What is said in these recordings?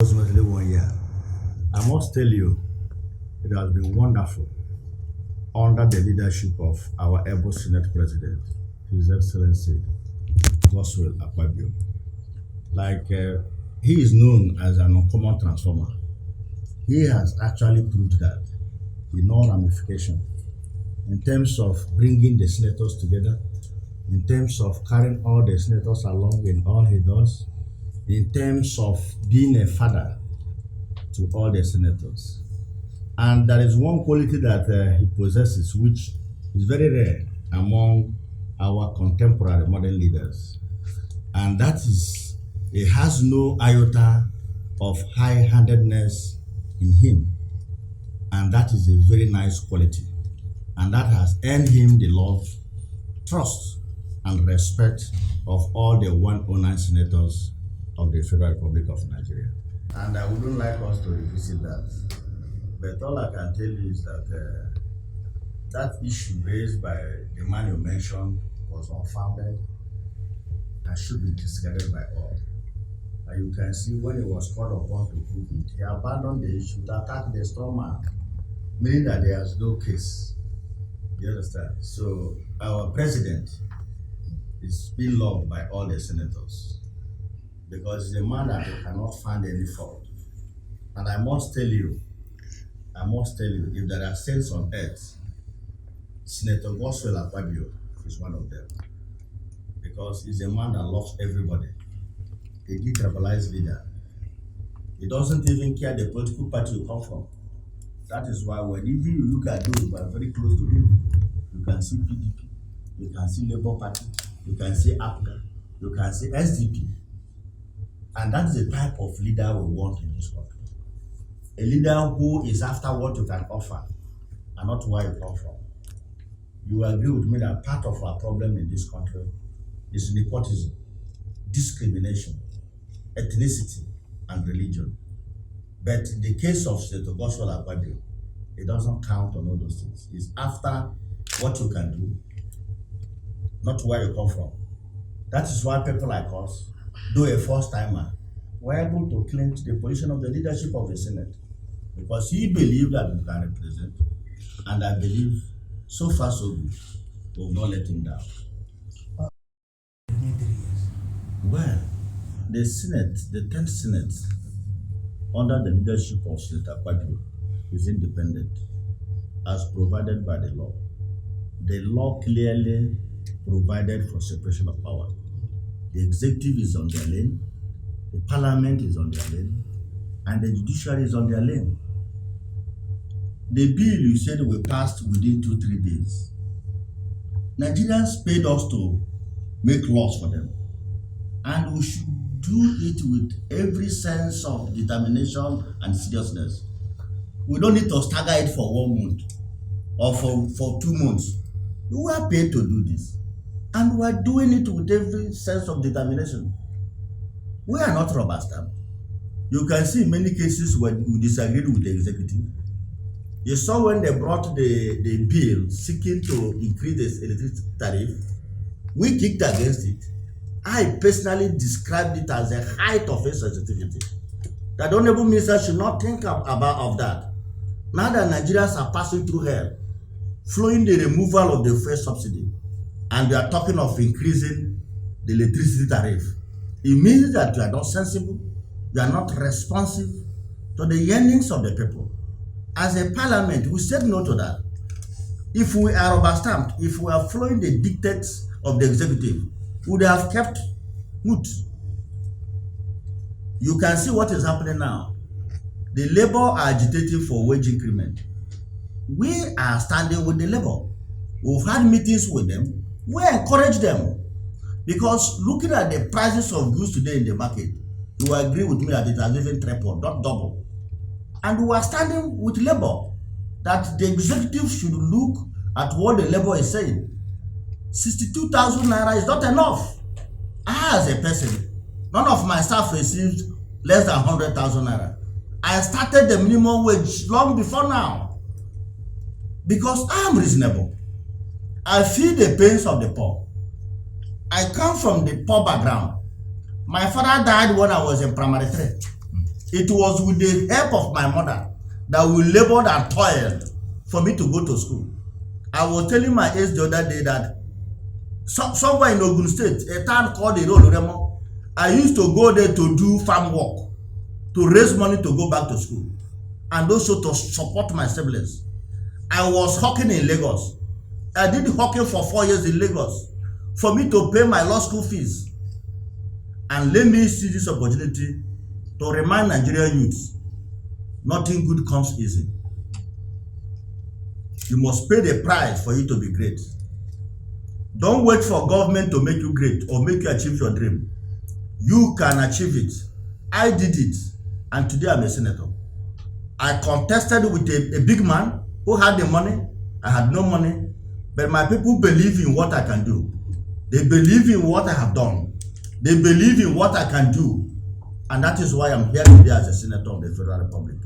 Approximately 1 year. I must tell you, it has been wonderful under the leadership of our able Senate President, His Excellency Goswell Akpabio. He is known as an uncommon transformer. He has actually proved that in all ramifications, in terms of bringing the senators together, in terms of carrying all the senators along in all he does, in terms of being a father to all the senators. And there is one quality that he possesses, which is very rare among our contemporary modern leaders. And that is, he has no iota of high-handedness in him. And that is a very nice quality. And that has earned him the love, trust, and respect of all the 109 senators of the Federal Republic of Nigeria. And I wouldn't like us to revisit that. But all I can tell you is that that issue raised by the man you mentioned was unfounded and should be discarded by all. And you can see when he was called upon to prove it, he abandoned the issue to attack the strong man, meaning that there is no case. You understand? So our president is being loved by all the senators because he's a man that they cannot find any fault. And I must tell you, if there are saints on earth, Senator Goswell Akpabio is one of them. Because he's a man that loves everybody. A detribalized leader. He doesn't even care the political party you come from. That is why when even you look at those who are very close to him, you can see PDP, you can see Labour Party, you can see APGA, you can see SDP. And that is the type of leader we want in this country. A leader who is after what you can offer and not where you come from. You agree with me that part of our problem in this country is nepotism, discrimination, ethnicity, and religion. But in the case of Senator Goswell Akpabio, it doesn't count on all those things. It's after what you can do, not where you come from. That is why people like us, though a first-timer, were able to clinch the position of the leadership of the Senate because he believed that we can represent, and I believe so far so good, we will not let him down. Well, the Senate, the 10th Senate, under the leadership of Senator Akpabio, is independent as provided by the law. The law clearly provided for separation of power. The executive is on their lane, the parliament is on their lane, and the judiciary is on their lane. The bill you said we passed within 2-3 days. Nigerians paid us to make laws for them. And we should do it with every sense of determination and seriousness. We don't need to stagger it for 1 month or for 2 months. We were paid to do this. And we are doing it with every sense of determination. We are not rubber stamp. You can see in many cases when we disagreed with the executive. You saw when they brought the bill seeking to increase the electricity tariff, we kicked against it. I personally described it as a height of insensitivity. That the Honorable Minister should not think of that. Now that Nigerians are passing through hell, flowing the removal of the fuel subsidy, and we are talking of increasing the electricity tariff, it means that you are not sensible, you are not responsive to the yearnings of the people. As a parliament, we said no to that. If we are rubber-stamped, if we are following the dictates of the executive, we would have kept mute. You can see what is happening now. The labor are agitating for wage increment. We are standing with the labor. We've had meetings with them. We encourage them. Because looking at the prices of goods today in the market, you will agree with me that it has even tripled, not double. And we are standing with labor, that the executive should look at what the labor is saying. 62,000 naira is not enough. I, as a person, none of my staff received less than 100,000 naira. I started the minimum wage long before now because I am reasonable. I feel the pains of the poor. I come from the poor background. My father died when I was in primary 3. It was with the help of my mother that we labored and toiled for me to go to school. I was telling my age the other day that somewhere in Ogun State, a town called Arelo Oremo, I used to go there to do farm work, to raise money to go back to school, and also to support my siblings. I was hawking in Lagos. I did hawking for 4 years in Lagos for me to pay my law school fees. And let me see this opportunity to remind Nigerian youths, nothing good comes easy. You must pay the price for you to be great. Don't wait for government to make you great or make you achieve your dream. You can achieve it. I did it, and today I'm a senator. I contested with a big man who had the money. I had no money, but my people believe in what I can do. They believe in what I have done. They believe in what I can do, and that is why I'm here today as a senator of the Federal Republic.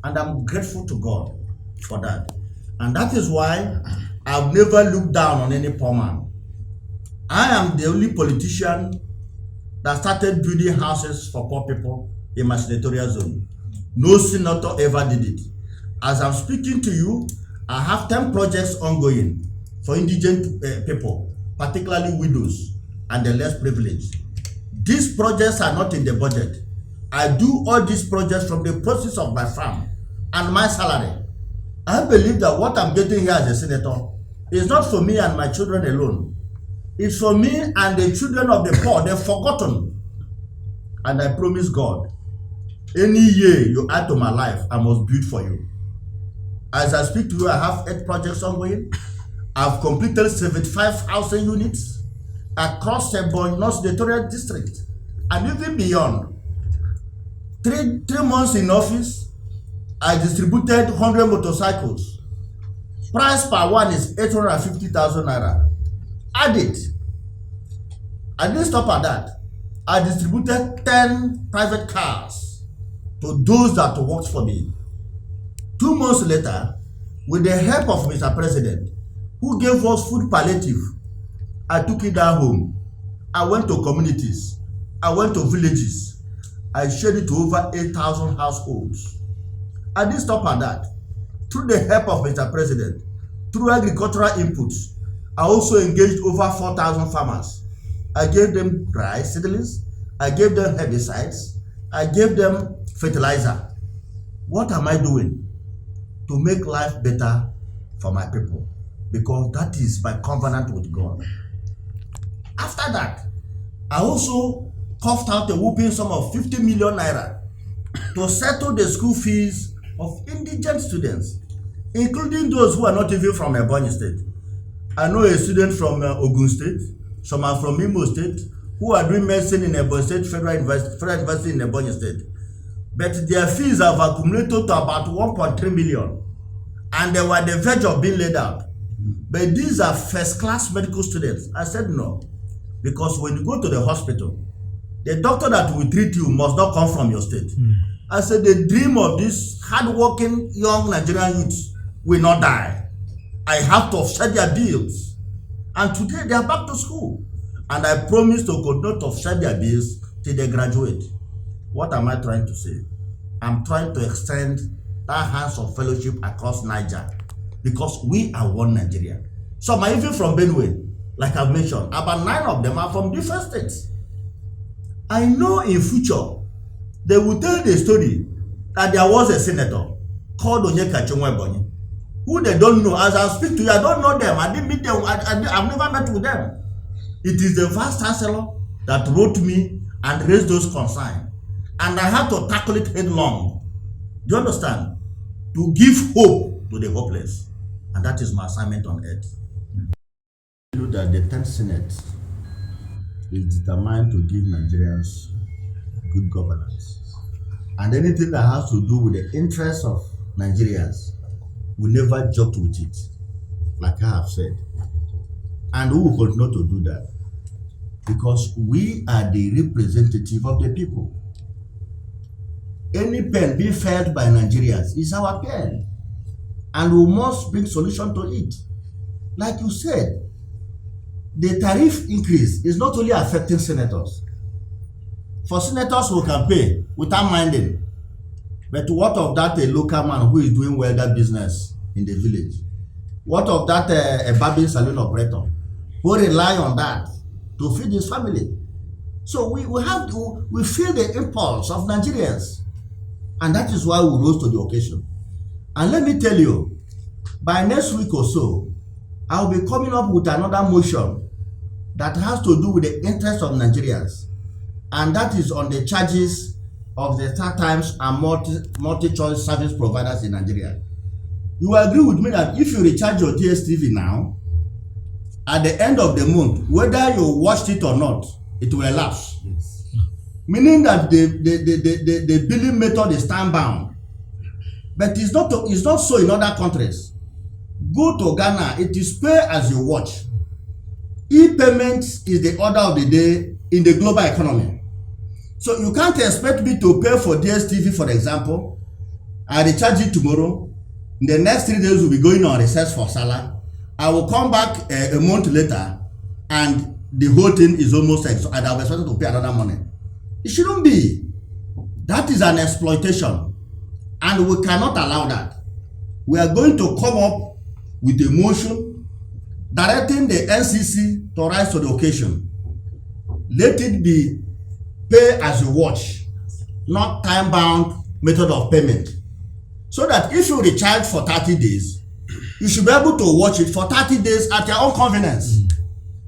And I'm grateful to God for that. And that is why I've never looked down on any poor man. I am the only politician that started building houses for poor people in my senatorial zone. No senator ever did it. As I'm speaking to you, I have 10 projects ongoing for indigent people, particularly widows and the less privileged. These projects are not in the budget. I do all these projects from the proceeds of my farm and my salary. I believe that what I'm getting here as a senator is not for me and my children alone. It's for me and the children of the poor, the forgotten. And I promise God, any year you add to my life, I must build for you. As I speak to you, I have 8 projects ongoing. I've completed 75 housing units across Ebonyi North Senatorial district and even beyond. Three months in office, I distributed 100 motorcycles. Price per one is 850,000 naira. Add it. I didn't stop at that. I distributed 10 private cars to those that worked for me. 2 months later, with the help of Mr. President, who gave us food palliative, I took it down home. I went to communities. I went to villages. I shared it to over 8,000 households. I didn't stop at that. Through the help of Mr. President, through agricultural inputs, I also engaged over 4,000 farmers. I gave them rice seedlings. I gave them herbicides. I gave them fertilizer. What am I doing? To make life better for my people, because that is my covenant with God. After that, I also coughed out a whooping sum of 50 million naira to settle the school fees of indigent students, including those who are not even from Ebonyi State. I know a student from Ogun State, some are from Imo State, who are doing medicine in Ebonyi State, Federal University in Ebonyi State. But their fees have accumulated to about 1.3 million, and they were at the verge of being laid out. But these are first-class medical students. I said no, because when you go to the hospital, the doctor that will treat you must not come from your state. I said the dream of these hard-working young Nigerian youths will not die. I have to offset their bills. And today they are back to school. And I promise to continue to offset their bills till they graduate. What am I trying to say? I'm trying to extend that hands of fellowship across Niger, because we are one Nigeria. Some are even from Benue, like I've mentioned. About 9 of them are from different states. I know in future, they will tell the story that there was a senator called Onyekachi Nwebonyi, who they don't know. As I speak to you, I don't know them. I didn't meet them. I've never met with them. It is the Vice Chancellor that wrote me and raised those concerns. And I had to tackle it headlong. Do you understand? To give hope to the hopeless. And that is my assignment on earth. You know that the 10th Senate is determined to give Nigerians good governance. And anything that has to do with the interests of Nigerians, we never joke with it, like I have said. And we will continue to do that, because we are the representative of the people. Any pain being felt by Nigerians is our pain, and we must bring solution to it. Like you said, the tariff increase is not only affecting senators. For senators who can pay without minding, But what of that a local man who is doing welder business in the village? What of that a barbing salon operator who rely on that to feed his family? So we feel the impulse of Nigerians, and that is why we rose to the occasion. And let me tell you, by next week or so, I'll be coming up with another motion that has to do with the interest of Nigerians, and that is on the charges of the StarTimes and multi-choice service providers in Nigeria. You agree with me that if you recharge your DSTV now, at the end of the month, whether you watched it or not, it will elapse. Yes. Meaning that the billing method is time-bound. But it's not so in other countries. Go to Ghana, it is pay as you watch. E-payment is the order of the day in the global economy. So you can't expect me to pay for DSTV, for example. I recharge it tomorrow. In the next 3 days, we'll be going on recess for Salah. I will come back a month later, and the whole thing is almost and I'll be expected to pay another money. It shouldn't be. That is an exploitation, and we cannot allow that. We are going to come up with a motion directing the NCC to rise to the occasion. Let it be pay as you watch, not time-bound method of payment. So that if you recharge for 30 days, you should be able to watch it for 30 days at your own convenience.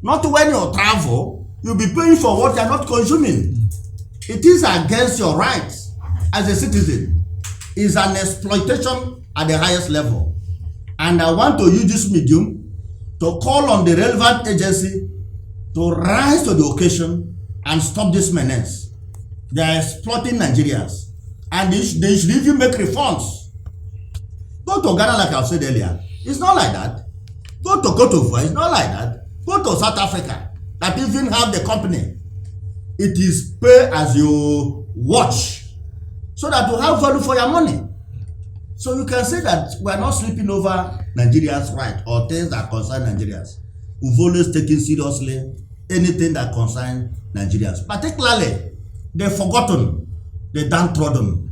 Not when you travel, you'll be paying for what you're not consuming. It is against your rights as a citizen. It's an exploitation at the highest level. And I want to use this medium to call on the relevant agency to rise to the occasion and stop this menace. They are exploiting Nigerians, and they should even make reforms. Go to Ghana, like I've said earlier. It's not like that. Go to Cote d'Ivoire. It's not like that. Go to South Africa, that even have the company. It is pay as you watch, so that you have value for your money. So you can say that we are not sleeping over Nigerians' right or things that concern Nigerians. We've always taken seriously anything that concerns Nigerians, particularly the forgotten, the downtrodden,